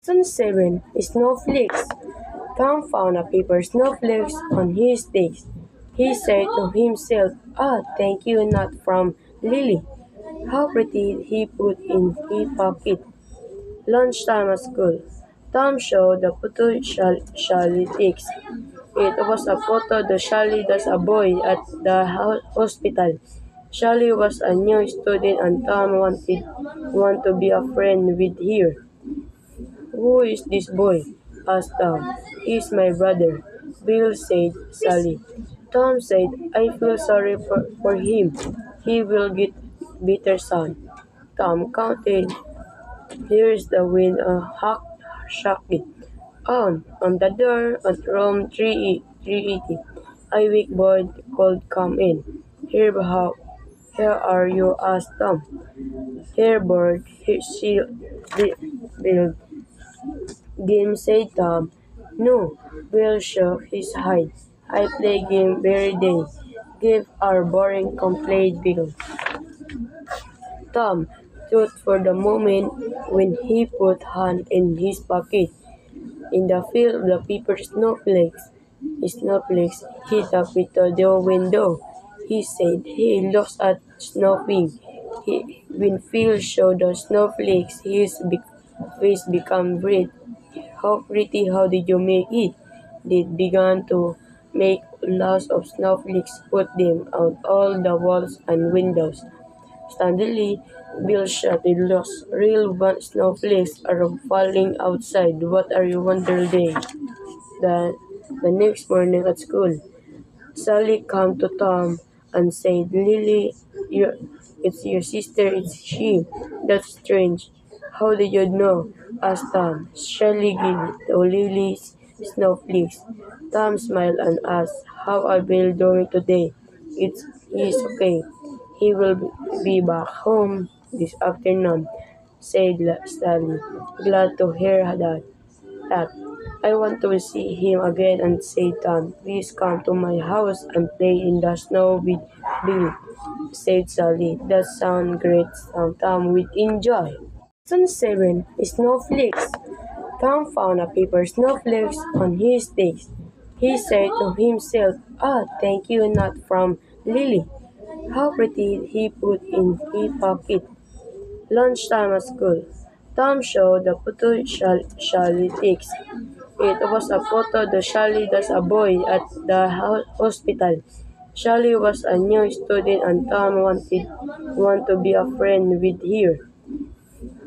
Lesson 7. Snowflakes. Tom found a paper snowflakes on his desk. He said to himself, "Ah, thank you, not from Lily. How pretty," he put in his pocket. Lunchtime at school. Tom showed the photo Sally takes. It was a photo of Sally as a boy at the hospital. Sally was a new student and Tom want to be a friend with her. "Who is this boy?" asked Tom. "He's my brother," Bill said sadly. Tom said, "I feel sorry for him. He will get better soon." Tom counted. "Here's the wind shocked it. On the door at room 380. A weak boy called come in. Here are you?" asked Tom. "Here, bird," Bill game said Tom. "No," Bill shook his head. "I play game every day." "Give our boring," complained Bill. Tom thought for the moment when he put hand in his pocket. In the field of the paper snowflakes hit up with the window. He said he looked at snowing. When Phil showed the snowflakes, his big face became red. "How pretty, how did you make it?" They began to make lots of snowflakes, put them out all the walls and windows. Suddenly, Bill shouted, "Look, real snowflakes are falling outside. What are you wondering?" The, the next morning at school, Sally came to Tom and said, "Lily, it's your sister, it's she." "That's strange. How did you know?" asked Tom. Sally gave it to Lily's snowflakes. Tom smiled and asked, "How are Bill doing today?" He's okay. He will be back home this afternoon," said Sally. "Glad to hear that. I want to see him again," and said Tom. "Please come to my house and play in the snow with Bill," said Sally. "That sounds great," Tom would enjoy. Lesson 7. Snowflakes. Tom found a paper snowflakes on his desk. He said to himself, "Ah, thank you, not from Lily. How pretty," he put in his pocket. Lunchtime at school. Tom showed the photo Sally takes. It was a photo of Sally as a boy at the hospital. Sally was a new student and Tom want to be a friend with her.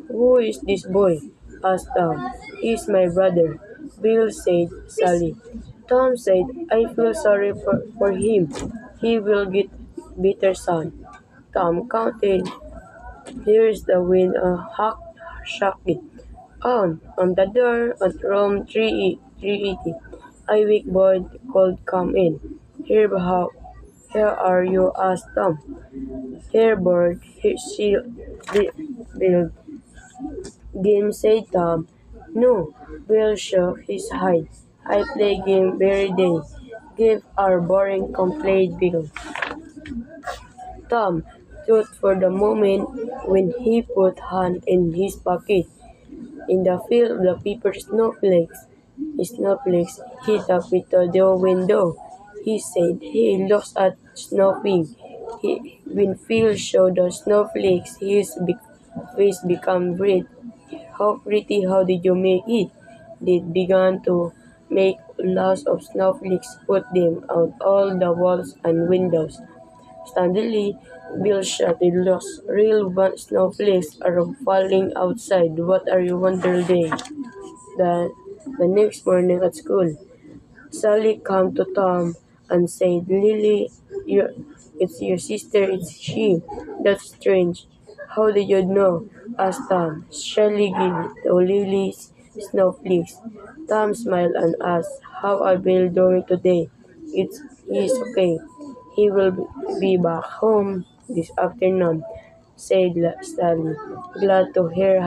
"Who is this boy?" asked Tom. "He's my brother," Bill said sadly. Tom said, "I feel sorry for him. He will get better soon." Tom counted. "Here's the wind shocked it. On the door at room 380. A weak boy called come in. Here are you?" asked Tom. "Here, bird," Bill game said Tom. "No," Bill shook his head. "I play game every day." "Give our boring," complained Bill. Tom thought for the moment when he put hand in his pocket. In the field of the paper snowflakes hit up with the window. He said he looked at snowing. When Phil showed the snowflakes, his big face became red. "How pretty, how did you make it?" They began to make lots of snowflakes, put them out all the walls and windows. Suddenly, Bill shouted, "Look, real snowflakes are falling outside. What are you wondering?" The, the next morning at school, Sally came to Tom and said, "Lily, it's your sister, it's she." "That's strange. How did you know?" asked Tom. Sally gave it to Lily's snowflakes. Tom smiled and asked, "How are Bill doing today?" He's okay. He will be back home this afternoon," said Sally. "Glad to hear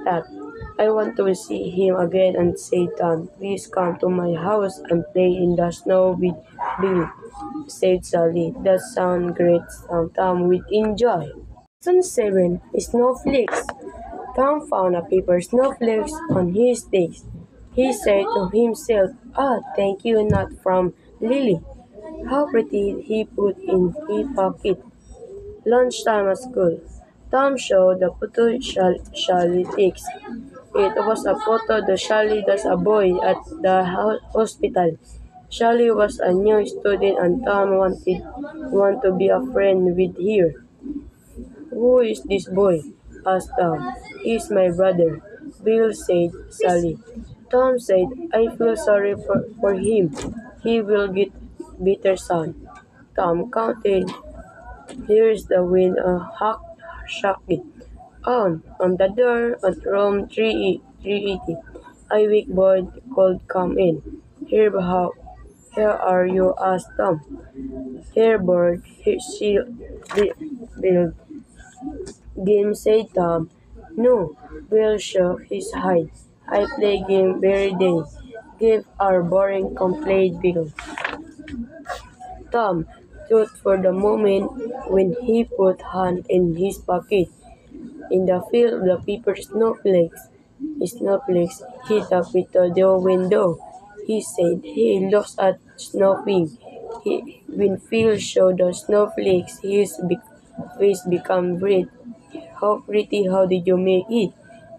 that. I want to see him again," and said Tom. "Please come to my house and play in the snow with Bill," said Sally. "That sounds great," Tom would enjoy. Lesson 7. Snowflakes. Tom found a paper snowflakes on his desk. He said to himself, "Ah, thank you, not from Lily." How pretty, he put in his pocket. Lunchtime at school. Tom showed the photo Sally takes. It was a photo of Sally as a boy at the hospital. Sally was a new student and Tom want to be a friend with her. "Who is this boy?" asked Tom. "He's my brother," Bill said Sally. Tom said, "I feel sorry for him. He will get better soon." Tom counted. "Here's the wind shocked it. On the door at room 380. A weak boy called come in. Here are you?" asked Tom. "Here, bird," Bill game said Tom. "No," Bill shook his head. "I play game every day. Give our boring," complained Bill. Tom thought for the moment when he put hand in his pocket. In the field, the paper snowflakes hit up with the window. He said he looks at snowing. When Phil showed the snowflakes, his face became red. "How pretty, how did you make it?"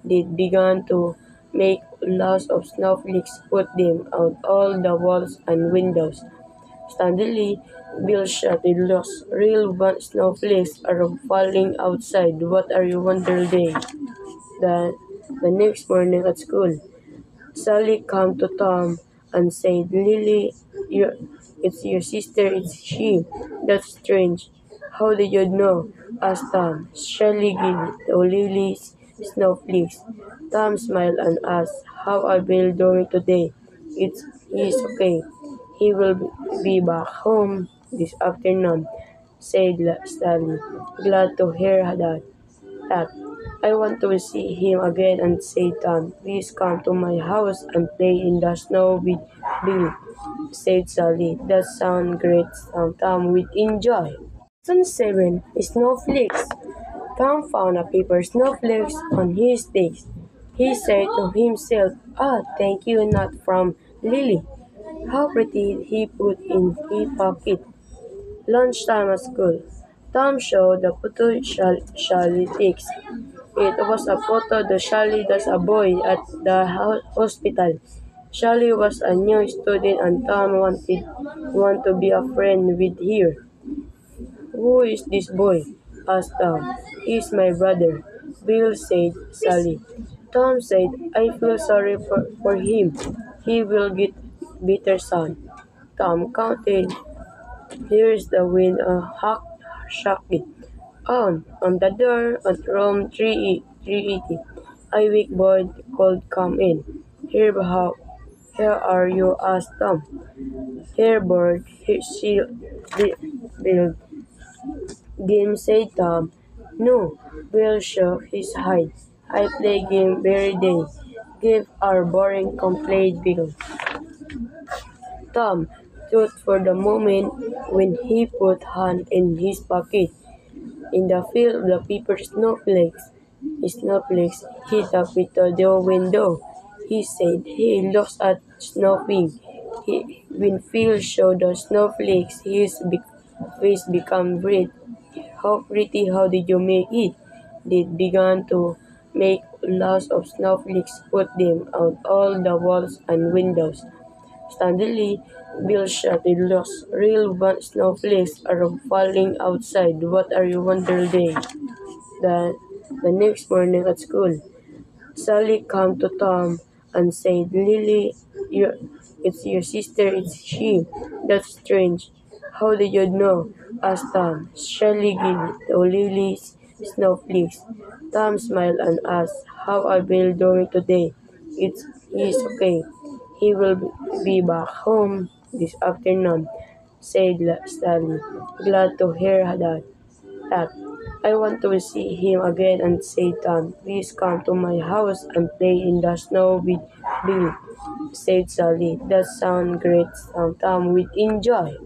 They began to make lots of snowflakes, put them on all the walls and windows. Suddenly, Bill shouted, "Look, real snowflakes are falling outside. What are you wondering day?" The, the next morning at school, Sally came to Tom and said, "Lily, it's your sister, it's she." "That's strange. How did you know?" asked Tom. Sally gave to Lily's snowflakes. Tom smiled and asked, "How are Bill doing today?" He's okay. He will be back home this afternoon," said Sally. "Glad to hear that. I want to see him again," and said Tom. "Please come to my house and play in the snow with Bill," said Sally. "That sounds great," Tom would enjoy. Lesson 7. Snowflakes. Tom found a paper snowflakes on his desk. He said to himself, "Ah, thank you, not from Lily." How pretty, he put in his pocket. Lunchtime at school. Tom showed the photo Sally takes. It was a photo of Sally as a boy at the hospital. Sally was a new student and Tom want to be a friend with her. "Who is this boy?" asked Tom. "He's my brother," Bill said Sally. Tom said, "I feel sorry for him. He will get better soon." Tom counted. "Here's the wind shocked it. On the door at room 380. A weak boy called come in. Here are you?" asked Tom. "Here, bird," Bill game said Tom. "No," Bill shook his head. "I play game every day. Give our boring," complained Bill. Tom thought for the moment when he put hand in his pocket. In the field, the paper snowflakes hit up with the window. He said he looks at snowing. When Phil showed the snowflakes, his face became red. "How pretty, how did you make it?" They began to make lots of snowflakes, put them on all the walls and windows. Suddenly, Bill shouted, "Look, real snowflakes are falling outside. What are you wondering day?" The, the next morning at school, Sally came to Tom and said, "Lily, it's your sister, it's she." "That's strange. How did you know?" asked Tom. Sally gave to Lily's snowflakes. Tom smiled and asked, "How are Bill doing today?" He's okay. He will be back home this afternoon," said Sally. "Glad to hear that. I want to see him again," and said Tom. "Please come to my house and play in the snow with Bill," said Sally. "That sounds great," Tom would enjoy.